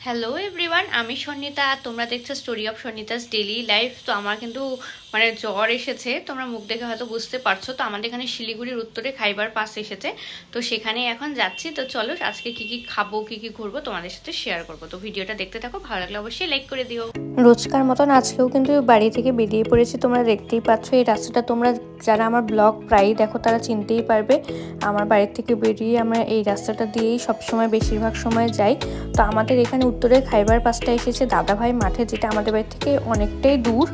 Hello everyone, আমি সন্নিতা। তোমরা দেখছো story of Sannita's daily life. তো আমার কিন্তু জ্বর এসেছে, তোমরা মুখ দেখে হয়তো বুঝতে পারছো। তো আমাদের এখানে শিলিগুড়ির উত্তরে খাইবার পাস এসেছে, তো সেখানে এখন যাচ্ছি। তো চলো আজকে কি কি খাবো, কি কি ঘুরবো তোমাদের সাথে শেয়ার করবো। তো ভিডিওটা দেখতে থাকো, ভালো লাগলে অবশ্যই লাইক করে দিও। রোজকার মতন আজকেও কিন্তু বাড়ি থেকে বেরিয়ে পড়েছি। তোমরা দেখতেই পাচ্ছ এই রাস্তাটা, তোমরা যারা আমার ব্লগ প্রায়ই দেখো তারা চিনতেই পারবে। আমার বাড়ির থেকে বেরিয়ে আমরা এই রাস্তাটা দিয়েই সবসময় বেশিরভাগ সময় যাই। তো আমাদের এখানে উত্তরে খাইবার পাসটা এসেছে দাদাভাই মাঠে, যেটা আমাদের বাড়ি থেকে অনেকটাই দূর।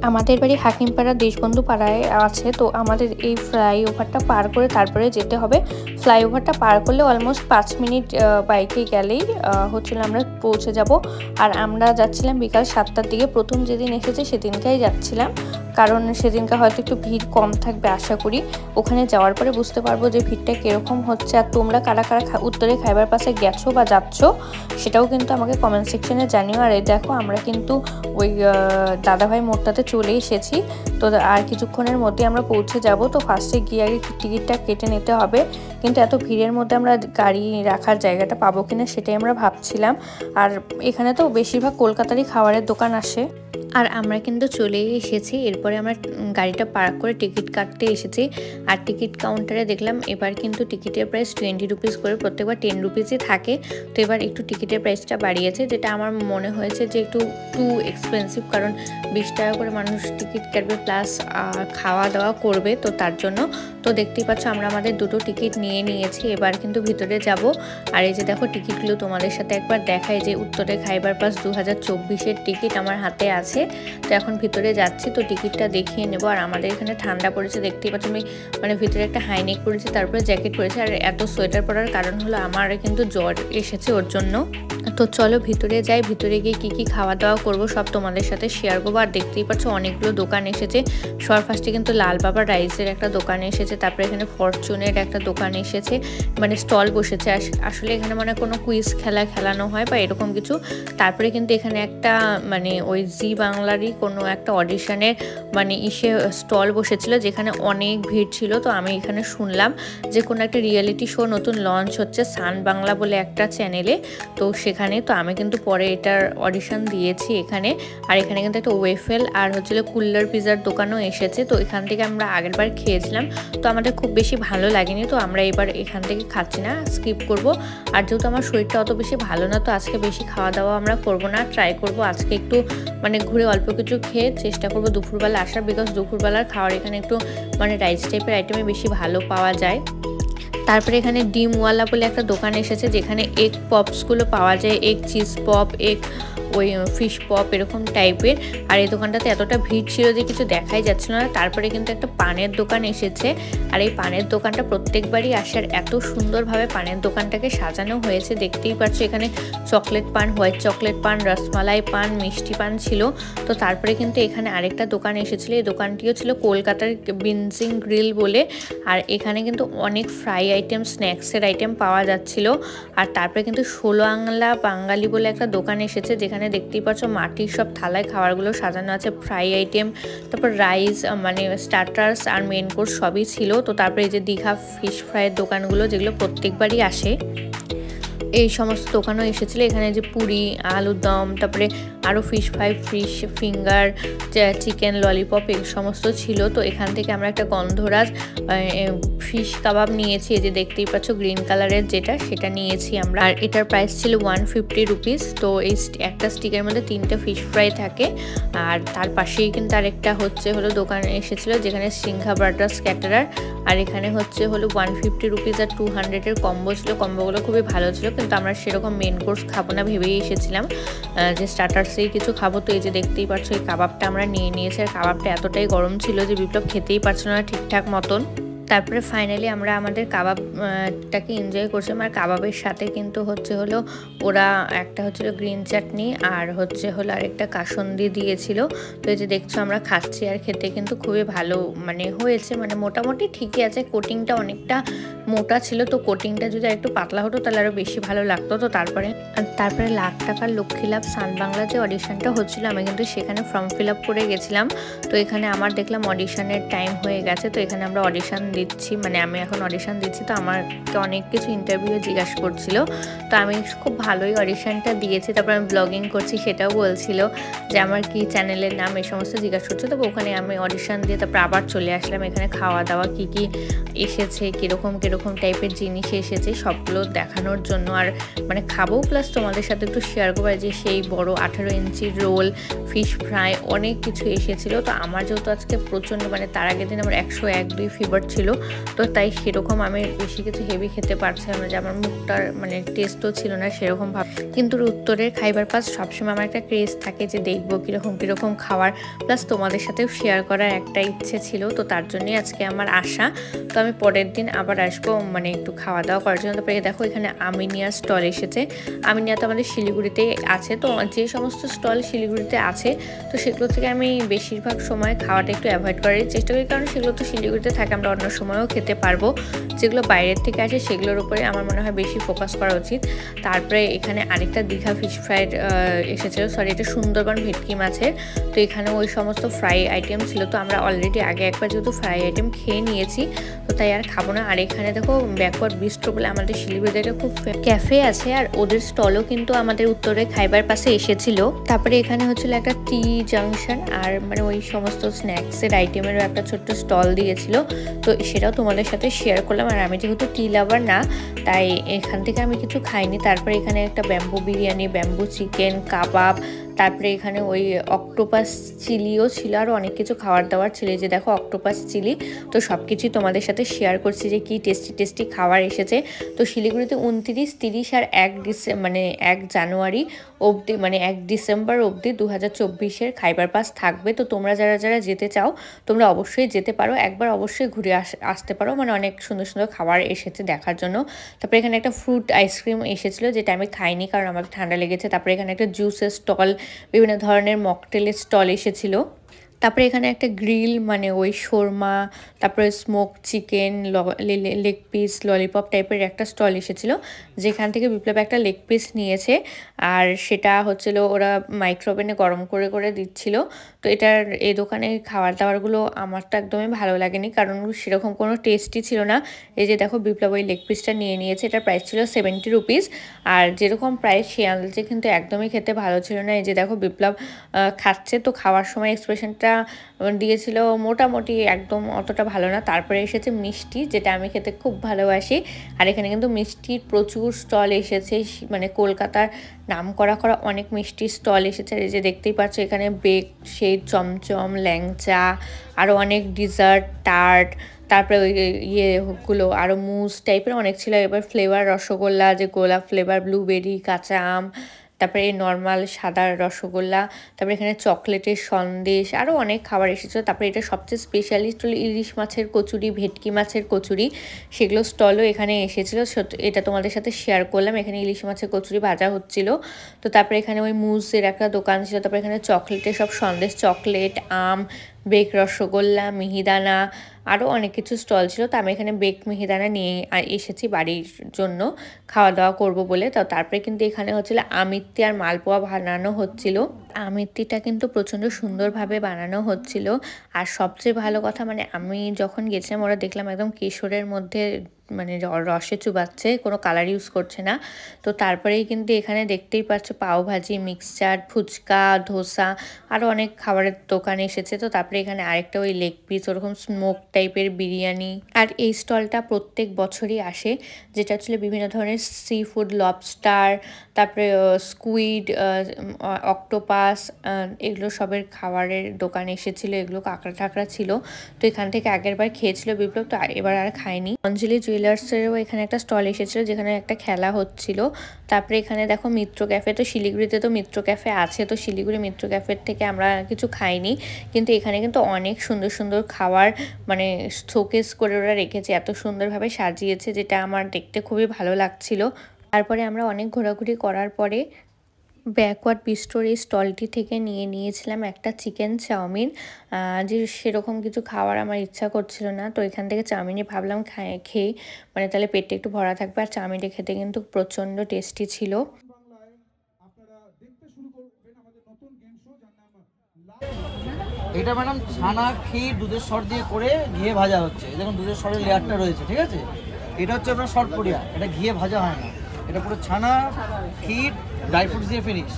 আমাদের বাড়ি হাকিমপাড়া দেশবন্ধু পাড়ায় আছে। তো আমাদের এই ফ্লাইওভারটা পার করে তারপরে যেতে হবে। ফ্লাইওভারটা পার করলে অলমোস্ট 5 মিনিট বাইকে গেলেই হচ্ছিল আমরা পৌঁছে যাব। আর আমরা যাচ্ছিলাম বিকাল 7টার দিকে। প্রথম যেদিন এসেছে সেদিনকাই যাচ্ছিলাম, কারণ সেদিনকে হয়তো একটু ভিড় কম থাকবে আশা করি। ওখানে যাওয়ার পরে বুঝতে পারবো যে ভিড়টা কীরকম হচ্ছে। আর তোমরা কারা কারা উত্তরে খাইবার পাসে গেছো বা যাচ্ছ সেটাও কিন্তু আমাকে কমেন্ট সেকশনে জানিও। আর এই দেখো আমরা কিন্তু ওই দাদাভাই মোড়টাতে চলে এসেছি। তো আর কিছুক্ষণের মধ্যে আমরা পৌঁছে যাব। তো ফার্স্টে গিয়ে আগে টিকিটটা কেটে নিতে হবে, কিন্তু এত ভিড়ের মধ্যে আমরা গাড়ি রাখার জায়গাটা পাবো কিনা সেটাই আমরা ভাবছিলাম। আর এখানে তো বেশিরভাগ কলকাতারই খাবারের দোকান আসে। আর আমরা কিন্তু চলেই এসেছি। এরপরে আমরা গাড়িটা পার্ক করে টিকিট কাটতে এসেছি। আর টিকিট কাউন্টারে দেখলাম এবার কিন্তু টিকিটের প্রাইস 20 রুপিস করে, প্রত্যেকবার 10 রুপিসই থাকে। তো এবার একটু টিকিটের প্রাইসটা বাড়িয়েছে, যেটা আমার মনে হয়েছে যে একটু টু এক্সপেন্সিভ, কারণ 20 টাকা করে মানুষ টিকিট কাটবে প্লাস খাওয়া দাওয়া করবে, তো তার জন্য। তো দেখতেই পাচ্ছ আমরা আমাদের দুটো টিকিট নিয়ে নিয়েছি। এবার কিন্তু ভিতরে যাব। আর এই যে দেখো টিকিটগুলো তোমাদের সাথে একবার দেখায়, যে উত্তরে খাইবার পাস 2024-এর টিকিট আমার হাতে আছে। তো এখন ভিতরে যাচ্ছি, তো টিকিটটা দেখিয়ে নেবো। আর আমাদের এখানে ঠান্ডা পড়েছে, দেখতেই পাচ্ছ আমি ভিতরে একটা হাইনেক পরেছি, তারপরে জ্যাকেট পরেছি। আর এত সোয়েটার পরার কারণ হলো আমার কিন্তু জ্বর এসেছে ওর জন্য। তো চলো ভিতরে যাই। ভিতরে গিয়ে কি কি খাওয়া দাওয়া করবো সব তোমাদের সাথে শেয়ার করবো। আর দেখতেই পাচ্ছ অনেকগুলো দোকান এসেছে। সবার ফার্স্টে কিন্তু লাল বাবা রাইসের একটা দোকান এসেছে, তারপরে এখানে ফরচুনের একটা দোকান এসেছে, স্টল বসেছে। আসলে এখানে কোনো কুইজ খেলানো হয় বা এরকম কিছু। তারপরে কিন্তু এখানে একটা ওই জি বাংলারই কোনো একটা অডিশনের স্টল বসেছিল, যেখানে অনেক ভিড় ছিল। তো আমি এখানে শুনলাম যে কোনো একটা রিয়েলিটি শো নতুন লঞ্চ হচ্ছে সান বাংলা বলে একটা চ্যানেলে। তো সেখানে তো আমি কিন্তু পরে এটার অডিশন দিয়েছি এখানে। আর এখানে কিন্তু একটা ওয়েফেল আর কুল্লার পিজার দোকানও এসেছে। তো এখান থেকে আমরা আগেরবার খেয়েছিলাম, তো আমাদের খুব বেশি ভালো লাগেনি। তো আমরা এবার এখান থেকে খাচ্ছি না, স্কিপ করব। আর যেহেতু আমার শরীরটা অত বেশি ভালো না, তো আজকে বেশি খাওয়া দাওয়া আমরা করবো না, ট্রাই করব আজকে একটু ঘুরে অল্প কিছু খেয়ে চেষ্টা করবো দুপুরবেলা আসার। বিকজ দুপুরবেলার খাওয়ার এখানে একটু রাইস টাইপের আইটেমে বেশি ভালো পাওয়া যায়। তারপরে এখানে ডিমওয়ালা বলে একটা দোকান এসেছে, যেখানে এগ পপসগুলো পাওয়া যায়, এগ চিজ পপ, এগ ওই ফিশ পপ এরকম টাইপের। আর এই দোকানটাতে এতটা ভিড় ছিল যে কিছু দেখাই যাচ্ছিল না। তারপরে কিন্তু একটা পানের দোকান এসেছে। আর এই পানের দোকানটা প্রত্যেকবারই আসার, এত সুন্দরভাবে পানের দোকানটাকে সাজানো হয়েছে দেখতেই পাচ্ছ। এখানে চকলেট পান, হোয়াইট চকলেট পান, রসমালাই পান, মিষ্টি পান ছিল। তো তারপরে কিন্তু এখানে আরেকটা দোকান এসেছিল, এই দোকানটিও ছিল কলকাতার বিনজিং গ্রিল বলে। আর এখানে কিন্তু অনেক ফ্রাই আইটেম, স্ন্যাক্সের আইটেম পাওয়া যাচ্ছিল। আর তারপরে কিন্তু 16 আংলা বাঙালি বলে একটা দোকান এসেছে, যেখানে দেখতেই পাচ্ছ মাটির সব থালায় খাবারগুলো সাজানো আছে, ফ্রাই আইটেম, তারপর রাইস, স্টার্টার্স আর মেন কোর্স সবই ছিল। তো তারপরে এই যে দীঘা ফিশ ফ্রাইয়ের দোকানগুলো, যেগুলো প্রত্যেকবারই আসে, এই সমস্ত দোকানও এসেছিলো। এখানে যে পুরি, আলুর দম, তারপরে আরও fish fry, fish finger, chicken lollipop এই সমস্ত ছিল। তো এখান থেকে আমরা একটা গন্ধরাজ ফিশ কাবাব নিয়েছি, এই যে দেখতেই পাচ্ছ গ্রিন কালারের যেটা, সেটা নিয়েছি আমরা। আর এটার প্রাইস ছিল 150 রুপিস। তো এই একটা স্টিকের মধ্যে 3টা ফিশ ফ্রাই থাকে। আর তার পাশেই কিন্তু আরেকটা দোকান এসেছিলো, যেখানে সিংহা ব্রাদার্স ক্যাটারার। আর এখানে 150 রুপিস আর 200-এর কম্বো ছিল। কম্বোগুলো খুবই ভালো ছিল, কিন্তু আমরা সেরকম মেন কোর্স খাবো না ভেবেই এসেছিলাম, যে স্টার্টার্সেই কিছু খাবো। তো এই যে দেখতেই পাচ্ছ এই কাবাবটা আমরা নিয়ে নিয়েছি। আর কাবাবটা এতটাই গরম ছিল যে বিপ্লব খেতেই পারছিল না ঠিকঠাক মতন। তারপরে ফাইনালি আমরা আমাদের কাবাবটাকে এনজয় করছিলাম। আর কাবাবের সাথে কিন্তু ওরা একটা গ্রিন চাটনি আর আরেকটা কাসন্দি দিয়েছিল। তো এই যে দেখছো আমরা খাচ্ছি, আর খেতে কিন্তু খুবই ভালো হয়েছে, মোটামুটি ঠিকই আছে। কোটিংটা অনেকটা মোটা ছিল, তো কোটিংটা যদি একটু পাতলা হতো তাহলে আরও বেশি ভালো লাগতো। তো তারপরে লাখ টাকার লক্ষ্মী লাভ সান বাংলা যে অডিশনটা হচ্ছিলো, আমি কিন্তু সেখানে ফর্ম ফিল আপ করে গেছিলাম। তো এখানে আমার দেখলাম অডিশনের টাইম হয়ে গেছে, তো এখানে আমরা অডিশন দিচ্ছি, মানে আমি এখন অডিশন দিচ্ছি। তো আমাকে অনেক কিছু ইন্টারভিউ জিজ্ঞাসা করছিল, তো আমি খুব ভালোই অডিশনটা দিয়েছি। তারপর আমি ব্লগিং করছি সেটাও বলছিল, যে আমার কি চ্যানেলের নাম এই সমস্ত জিজ্ঞাসা করছে। তো ওখানে আমি অডিশন দিয়ে তারপর আবার চলে আসলাম এখানে খাওয়া দাওয়া কী কী এসেছে, কীরকম টাইপের জিনিস এসেছে সবগুলো দেখানোর জন্য। আর মানে খাবো প্লাস তোমাদের সাথে একটু শেয়ার করবো, যে সেই বড় 18 ইঞ্চির রোল, ফিশ ফ্রাই, অনেক কিছু এসেছিলো। তো আমার যেহেতু আজকে প্রচণ্ড মানে তার আগের দিন আমার 101-2 ফিভার ছিল, তো তাই সেরকম আমি বেশি কিছু হেভি খেতে পারছিলাম না, যে আমার মুখটার মানে টেস্টও ছিল না সেরকম ভাব। কিন্তু উত্তরের খাইবার পাস সবসময় আমার একটা ক্রেজ থাকে যে দেখবো কীরকম খাওয়ার, প্লাস তোমাদের সাথেও শেয়ার করার একটা ইচ্ছে ছিল। তো তার জন্যই আজকে আমার আসা। তো আমি পরের দিন আবার আসবো মানে একটু খাওয়া দাওয়া করার জন্য। তারপরে দেখো এখানে আমিনিয়া স্টল এসেছে। আমিনিয়া তো আমাদের শিলিগুড়িতে আছে, তো যে সমস্ত স্টল শিলিগুড়িতে আছে তো সেগুলো থেকে আমি বেশিরভাগ সময় খাওয়াটা একটু অ্যাভয়েড করার চেষ্টা করি, কারণ সেগুলো তো শিলিগুড়িতে থাকে, আমরা অন্য সময়ও খেতে পারবো। যেগুলো বাইরের থেকে আসে সেগুলোর উপরে আমার মনে হয় বেশি ফোকাস করা উচিত। তারপরে এখানে আরেকটা দীঘা ফিশ ফ্রাইড এসেছিলো, সরি এটা সুন্দরবন ভেটকি মাছের। তো এখানে ওই সমস্ত ফ্রাই আইটেম ছিল, তো আমরা অলরেডি আগে একবার যেহেতু ফ্রাই আইটেম খেয়ে নিয়েছি, তো তাই আর খাবো না। আর এখানে দেখো ব্যাকওয়ার্ড বিস্ট্রো বলে আমাদের শিলিগুড়িতে একটা খুব ক্যাফে আছে, আর ওদের স্টলও কিন্তু আমাদের উত্তরে খাইবার পাশে এসেছিল। তারপরে এখানে হচ্ছিল একটা টি জাংশন, আর মানে ওই সমস্ত স্ন্যাক্সের আইটেমেরও একটা ছোট্ট স্টল দিয়েছিল, তো সেটাও তোমাদের সাথে শেয়ার করলাম। আর আমি যেহেতু টি লাভার না, তাই এখান থেকে আমি কিছু খাইনি। তারপরে এখানে একটা ব্যাম্বু বিরিয়ানি, ব্যাম্বু চিকেন, কাবাব, তারপরে এখানে ওই অক্টোপাস চিলিও ছিল, আর অনেক কিছু খাবার দাবার ছিল। যে দেখো অক্টোপাস চিলি, তো সব কিছুই তোমাদের সাথে শেয়ার করছি যে কি টেস্টি খাবার এসেছে। তো শিলিগুড়িতে 29, 30 আর 1 জানুয়ারি অবধি, মানে 1 ডিসেম্বর অবধি 2024-এর খাইবার পাস থাকবে। তো তোমরা যারা যেতে চাও তোমরা অবশ্যই যেতে পারো, একবার অবশ্যই ঘুরে আসতে পারো, মানে অনেক সুন্দর খাবার এসেছে দেখার জন্য। তারপরে এখানে একটা ফ্রুট আইসক্রিম এসেছিলো, যেটা আমি খাইনি কারণ আমার ঠান্ডা লেগেছে। তারপরে এখানে একটা জুসের স্টল, বিভিন্ন ধরনের মকটেলের স্টল এসেছিলো। তারপরে এখানে একটা গ্রিল মানে ওই শোরমা, তারপরে smoke chicken, leg piece, lollipop টাইপের একটা স্টল এসেছিল, যেখান থেকে বিপ্লব একটা লেগ পিস নিয়েছে, আর সেটা হচ্ছিল ওরা মাইক্রোওভেনে গরম করে দিচ্ছিল। তো এই দোকানে খাবার দাবারগুলো আমার তো একদমই ভালো লাগেনি, কারণ সেরকম কোনো টেস্টই ছিল না। এই যে দেখো বিপ্লব ওই লেগ পিসটা নিয়েছে, এটার প্রাইস ছিল 70 রুপিস, আর যেরকম প্রাইস সে আনছে কিন্তু একদমই খেতে ভালো ছিল না। এই যে দেখো বিপ্লব খাচ্ছে, তো খাওয়ার সময় এক্সপ্রেশনটা দিয়েছিল মোটামুটি, একদম অতটা ভালো না। তারপরে এসেছে মিষ্টি, যেটা আমি খেতে খুব ভালোবাসি, আর এখানে কিন্তু মিষ্টির প্রচুর স্টল এসেছে, মানে কলকাতার নাম করা অনেক মিষ্টির স্টল এসেছে। আর এই যে দেখতেই পাচ্ছ এখানে বেক, সেই চমচম, ল্যাংচা, আরও অনেক ডিজার্ট, টার্ট, তারপরে ওই ইয়েগুলো আরও মুস টাইপের অনেক ছিল। এবার ফ্লেভার রসগোল্লা, যে গোলাপ ফ্লেভার, ব্লুবেরি, কাঁচা আম, তারপরে এই নর্মাল সাদা রসগোল্লা, তারপরে এখানে চকলেটের সন্দেশ, আরও অনেক খাবার এসেছিলো। তারপরে এটা সবচেয়ে স্পেশালিস্ট হলো ইলিশ মাছের কচুরি, ভেটকি মাছের কচুরি, সেগুলো স্টলও এখানে এসেছিলো। এটা তোমাদের সাথে শেয়ার করলাম। এখানে ইলিশ মাছের কচুরি ভাজা হচ্ছিল। তো তারপরে এখানে ওই মুসের একটা দোকান ছিল। তারপরে এখানে চকলেটের সব সন্দেশ, চকলেট, আম, বেক রসগোল্লা, মিহিদানা, আরও অনেক কিছু স্টল ছিল। তো আমি এখানে বেক মিহিদানা নিয়ে এসেছি বাড়ির জন্য খাওয়া দাওয়া করব বলে। তো তারপরে কিন্তু এখানে হচ্ছিল আমিত্তি আর মালপোয়া বানানো হচ্ছিল। আমিত্তিটা কিন্তু প্রচণ্ড সুন্দরভাবে বানানো হচ্ছিল। আর সবচেয়ে ভালো কথা, মানে আমি যখন গেছিলাম ওরা দেখলাম একদম কেশরের মধ্যে মানে রসে চুবাচ্ছে, কোনো কালার ইউজ করছে না। তো তারপরেই কিন্তু এখানে দেখতেই পাচ্ছ পাওভাজি, মিক্সচার, ফুচকা, ধোসা, আরও অনেক খাবারের দোকান এসেছে। তো তারপরে এখানে আরেকটা ওই লেগ পিস, ওরকম স্মোক টাইপের বিরিয়ানি। আর এই স্টলটা প্রত্যেক বছরই আসে, যেটা হচ্ছিল বিভিন্ন ধরনের সি ফুড, লবস্টার, তারপরে স্কুইড, অক্টোপাস, এগুলো সবের খাবারের দোকান এসেছিলো। এগুলো কাঁকড়া ঠাকড়া ছিল। তো এখান থেকে আগের বার খেয়েছিল বিপ্লব, তো এবার আর খায়নি। অঞ্জলি জুয়েলার্সেরও এখানে একটা স্টল এসেছিলো, যেখানে একটা খেলা হচ্ছিল। তারপরে এখানে দেখো মিত্র ক্যাফে, তো শিলিগুড়িতে তো মিত্র ক্যাফে আছে, তো শিলিগুড়ি মিত্র ক্যাফের থেকে আমরা কিছু খাইনি, কিন্তু এখানে কিন্তু অনেক সুন্দর খাবার মানে শোকেস করে ওরা রেখেছে, এত সুন্দরভাবে সাজিয়েছে, যেটা আমার দেখতে খুবই ভালো লাগছিল। তারপরে আমরা অনেক ঘোরাঘুরি করার পরে ব্যাকওয়ার্ড বিস্ট্রোর এই স্টলটি থেকে নিয়েছিলাম একটা চিকেন চাউমিন, যে সেরকম কিছু খাওয়ার আমার ইচ্ছা করছিল না। তো এখান থেকে চাউমিনই ভাবলাম খেয়ে মানে তাহলে পেটটা একটু ভরা থাকবে। আর চাউমিনটা খেতে কিন্তু প্রচণ্ড টেস্টি ছিল। এটা ম্যাডাম ছানা ক্ষীর দুধের সর দিয়ে করে ঘিয়ে ভাজা হচ্ছে। দেখুন দুধের সরের লেয়ারটা রয়েছে, ঠিক আছে। এটা হচ্ছে আপনার সরপুরিয়া, এটা ঘিয়ে ভাজা হয় না, এটা পুরো ছানা ক্ষীর ড্রাই ফ্রুটস দিয়ে ফিনিশ।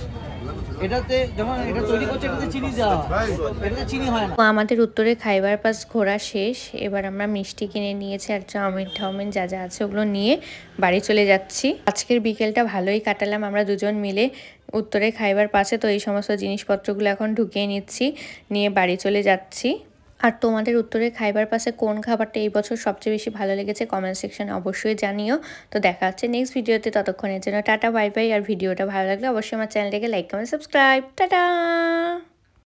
এটাতে যখন এটা তৈরি করছে এটাতে চিনি দেওয়া হয়, এটাতে চিনি হয় না। আমাদের উত্তরে খাইবার পাস ঘোরা শেষ, এবার আমরা মিষ্টি কিনে নিয়েছি আর চাউমিন টাউমিন যা যা আছে ওগুলো নিয়ে বাড়ি চলে যাচ্ছি। আজকের বিকেলটা ভালোই কাটালাম আমরা দুজন মিলে উত্তরে খাইবার পাসে। তো এই সমস্ত জিনিসপত্রগুলো এখন ঢুকিয়ে নিচ্ছি, নিয়ে বাড়ি চলে যাচ্ছি। আর তোমাদের উত্তরে খাইবার পাসে কোন খাবারটা এই বছর সবচেয়ে বেশি ভালো লেগেছে কমেন্ট সেকশনে অবশ্যই জানিও। তো দেখা হচ্ছে নেক্সট ভিডিওতে, ততক্ষণের জন্য টাটা বাই বাই। আর ভিডিওটা ভালো লাগলে অবশ্যই আমার চ্যানেলটাকে লাইক কমেন্ট সাবস্ক্রাইব। টাটা।